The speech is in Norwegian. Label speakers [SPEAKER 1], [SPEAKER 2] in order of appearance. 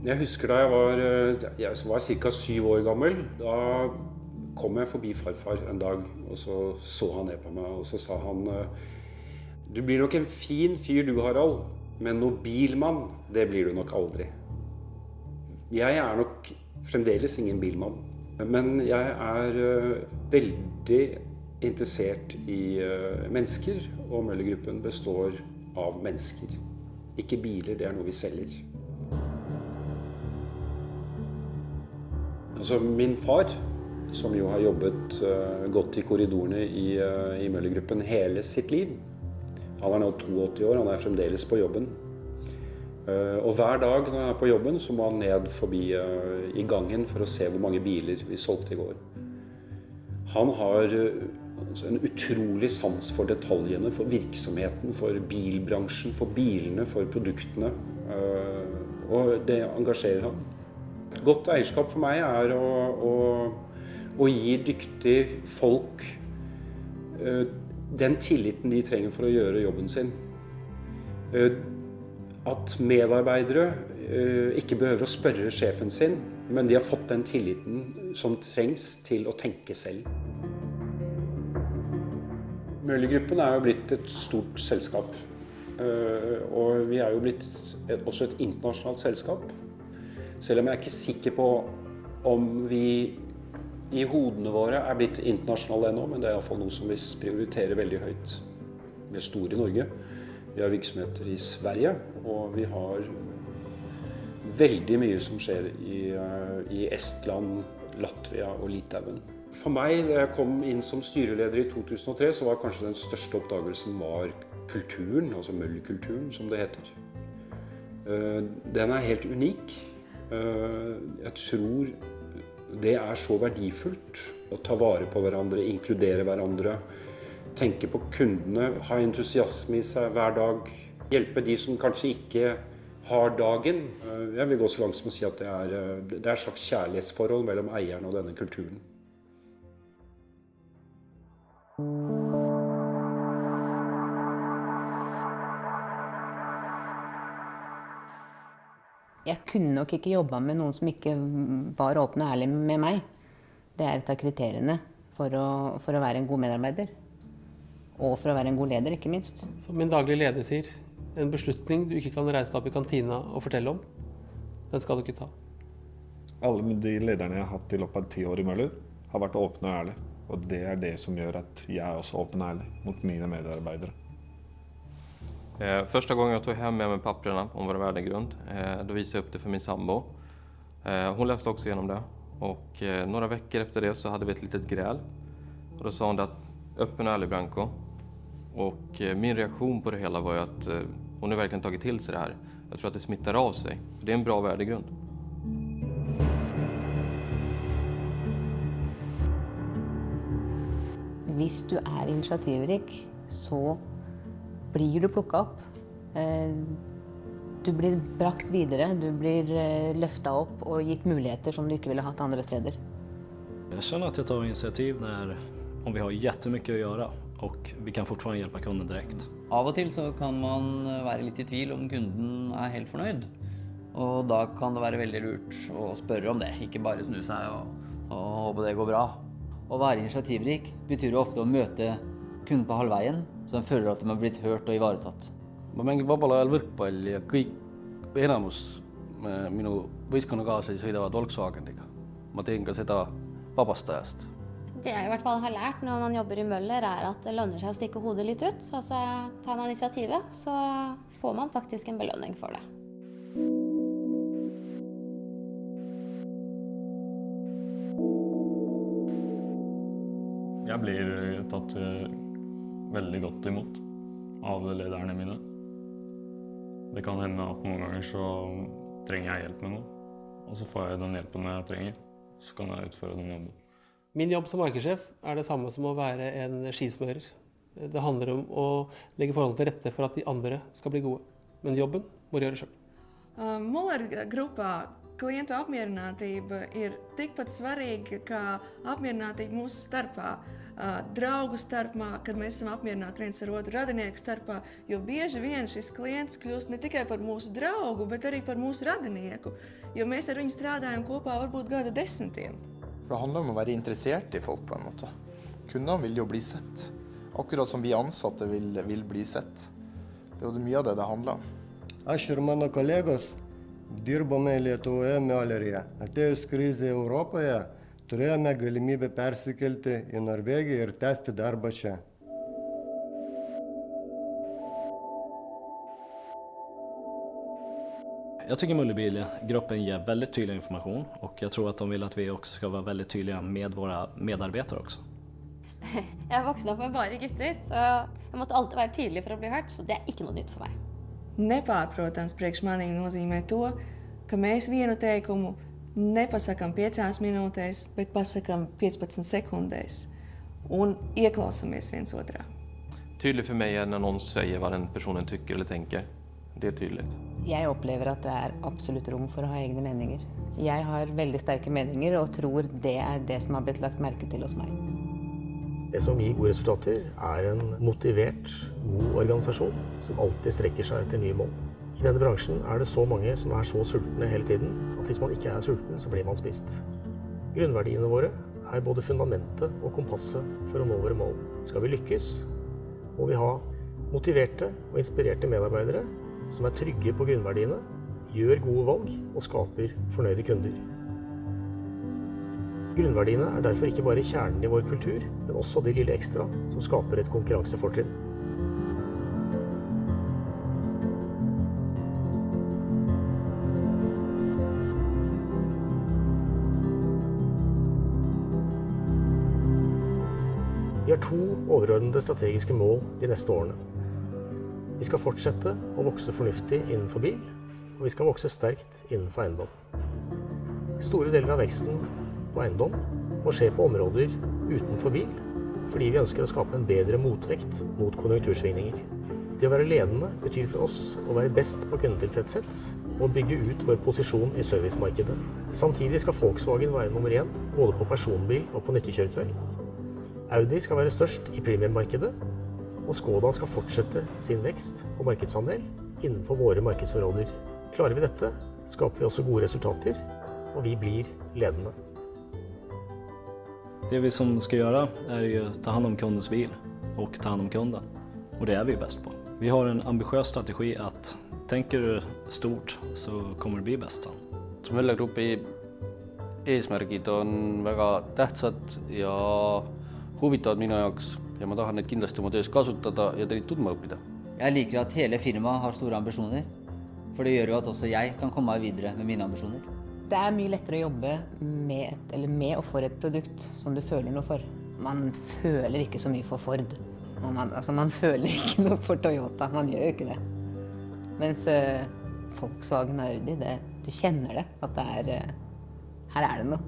[SPEAKER 1] Jeg husker da jeg var cirka 7 år gammel. Da kom jeg forbi farfar en dag, og så han ned på meg, og så sa han: «Du blir nok en fin fyr du, Harald, men noe bilmann, det blir du nok aldri.» Jeg er nok fremdeles ingen bilmann, men jeg er veldig interessert i mennesker, og Møller-gruppen består av mennesker. Ikke biler, det er noe vi selger. Altså, min far, som jo har jobbet godt i korridorene i Møller-gruppen hele sitt liv, han er nå 82 år, han er fremdeles på jobben. Og hver dag når han er på jobben, så må han ned forbi i gangen for å se hvor mange biler vi solgte i går. Han har en utrolig sans for detaljene, for virksomheten, for bilbransjen, for bilene, for produktene. Og det engasjerer han. Et godt eierskap for meg er å gi dyktige folk den tilliten de trenger for å gjøre jobben sin. At medarbeidere ikke behøver å spørre sjefen sin, men de har fått den tilliten som trengs til å tenke selv. Møller-gruppen er jo blitt et stort selskap, og vi er jo blitt også et internasjonalt selskap. Selv om jeg er ikke sikker på om vi i hodene våre er blitt internasjonale ennå, men det er i hvert fall noe som vi prioriterer veldig høyt. Vi er store i Norge. Vi har virksomheter i Sverige, og vi har veldig mye som skjer i Estland, Latvia og Litauen. For meg, da jeg kom inn som styreleder i 2003, så var kanskje den største oppdagelsen kulturen, altså Møller-kulturen, som det heter. Den er helt unik. Jeg tror det er så verdifullt å ta vare på hverandre, inkludere hverandre, tenke på kundene, ha entusiasme i seg hver dag, hjelpe de som kanskje ikke har dagen. Jeg vil gå så langt som å si at det er et slags kjærlighetsforhold mellom eieren og denne kulturen.
[SPEAKER 2] Jeg kunne nok ikke jobba med noen som ikke var åpen og ærlig med meg. Det er et av kriteriene for å være en god medarbeider. Og for å være en god leder, ikke minst.
[SPEAKER 3] Som min daglige leder sier, en beslutning du ikke kan reise deg opp i kantina og fortelle om, den skal du ikke ta.
[SPEAKER 4] Alle de lederne jeg har hatt i løpet av 10 år i Møller, har vært åpne og ærlige. Og det er det som gjør at jeg er også åpen og ærlig mot mine medarbeidere.
[SPEAKER 5] Första gången jag tog hem med mig papperna om vår värdegrund, då visade jag upp det för min sambo. Hon läste också igenom det. Och några veckor efter det så hade vi ett litet gräl. Och då sa hon att öppen och ärlig Branko. Och min reaktion på det hela var ju att hon har verkligen tagit till sig det här. Jag tror att det smittar av sig. Det är en bra värdegrund.
[SPEAKER 2] Hvis du er initiativrik, så blir du plukket opp. Du blir brakt videre, du blir løftet opp og gitt muligheter som du ikke ville hatt andre steder.
[SPEAKER 6] Jag känner att jag tar initiativ om vi har jättemycket att göra och vi kan fortfarande hjälpa kunden direkt.
[SPEAKER 7] Av og til så kan man være litt i tvil om kunden er helt fornøyd. Og da kan det være veldig lurt å spørre om det, ikke bare snu seg og håpe det går bra. Å være initiativrik betyr ofte å møte kunden på halvveien, så de føler at de har blitt hørt og ivaretatt.
[SPEAKER 8] Ma mängin vabal ajal võrkpalli ja enamus minu võistkonnakaaslased sõidavad Volkswageniga. Ma teen ka seda vabast ajast.
[SPEAKER 9] Det jeg i hvert fall har lært når man jobber i Møller er at det lønner seg å stikke hodet litt ut. Og så tar man initiativet, så får man faktisk en belønning for det.
[SPEAKER 10] Jeg blir tatt veldig godt imot av lederne mine. Det kan hende at noen ganger så trenger jeg hjelp med noe, og så får jeg den hjelpen jeg trenger, så kan jeg utføre den jobben.
[SPEAKER 3] Min jobb som markedssjef er det samme som å være en skismører. Det handler om å legge forhold til rette for at de andre skal bli gode. Men jobben må du gjøre selv.
[SPEAKER 11] Møller-gruppa klientu apmierinātība ir tikpat svarīga kā apmierinātība mūsu starpā, draugu starpā, kad mēs esam apmierināti viens ar otru, radinieku starpā, jo bieži vien šis klients kļūst ne tikai par mūsu draugu, bet arī par mūsu radinieku, jo mēs ar viņu strādājam kopā varbūt gadu desmitiem.
[SPEAKER 12] Det handler om å være interessert i folk på en måte. Kundene vil jo bli sett, akkurat som vi ansatte vil bli sett. Det er jo mye av det handler om.
[SPEAKER 13] Aš ir mano kolegos dirbome Lietuvoje mioleryje. Atėjus krizė Europoje, turėjome galimybę persikelti į Norvegiją ir tęsti darbą čia.
[SPEAKER 6] Jag tycker Mullebilgruppen ger väldigt tydlig information och jag tror att de vill att vi också ska vara väldigt tydliga med våra medarbetare också.
[SPEAKER 9] Jeg har vokst opp med bare gutter, så jeg måtte alltid være tydelig for å bli hørt, så det er ikke noe nytt for meg.
[SPEAKER 11] Nepārprotams priekš manīgi nozīmē to, ka mēs vienu teikumu nepasakam 5 minūtēs, bet pasakam 15 sekundēs un ieklausamies viens otrā.
[SPEAKER 5] Tydligt för mig är när någon säger vad den personen tycker eller tänker. Det är tydligt.
[SPEAKER 2] Jeg opplever at det er absolutt rom for å ha egne meninger. Jeg har veldig sterke meninger og tror det er det som har blitt lagt merke til hos meg.
[SPEAKER 14] Det som gir gode resultater er en motivert, god organisasjon som alltid strekker seg etter nye mål. I denne bransjen er det så mange som er så sultne hele tiden at hvis man ikke er sulten, så blir man spist. Grunnverdiene våre er både fundamentet og kompasset for å nå våre mål. Skal vi lykkes, må vi ha motiverte og inspirerte medarbeidere som er trygge på grunnverdiene, gjør gode valg og skaper fornøyde kunder. Grunnverdiene er derfor ikke bare kjernen i vår kultur, men også det lille ekstra som skaper et konkurransefortrinn. Vi har 2 overordnede strategiske mål de neste årene. Vi skal fortsette å vokse fornuftig innenfor bil, og vi skal vokse sterkt innenfor eiendom. Store deler av veksten på eiendom må skje på områder utenfor bil, fordi vi ønsker å skape en bedre motvekt mot konjunktursvingninger. Det å være ledende betyr for oss å være best på kundetilfredshet og bygge ut vår posisjon i servicemarkedet. Samtidig skal Volkswagen være nummer 1 både på personbil og på nyttekjøretøy. Audi skal være størst i premiummarkedet, og Skoda skal fortsette sin vekst og markedsandel innenfor våre markedsområder. Klarer vi dette, skaper vi også gode resultater, og vi blir ledende.
[SPEAKER 6] Det vi som ska göra är ju ta hand om kundens bil och ta hand om kunden. Och det är vi bäst på. Vi har en ambitiös strategi att tänker du stort så kommer du bli bäst.
[SPEAKER 8] Möller Grupi eesmärgid on väga tähtsad ja huvitavad minu jaoks ja ma tahan neid kindlasti oma töös kasutada ja neid tundma õppida.
[SPEAKER 7] Jeg liker at hele firmaet har store ambisjoner, for det gjør jo at også jeg kan komme meg videre med mine ambisjoner.
[SPEAKER 2] Det er mye lettere å jobbe med og for et produkt som du føler noe for. Man føler ikke så mye for Ford. Man føler ikke noe for Toyota, man gjør jo ikke det. Mens Volkswagen og Audi, du kjenner det, at her er det noe.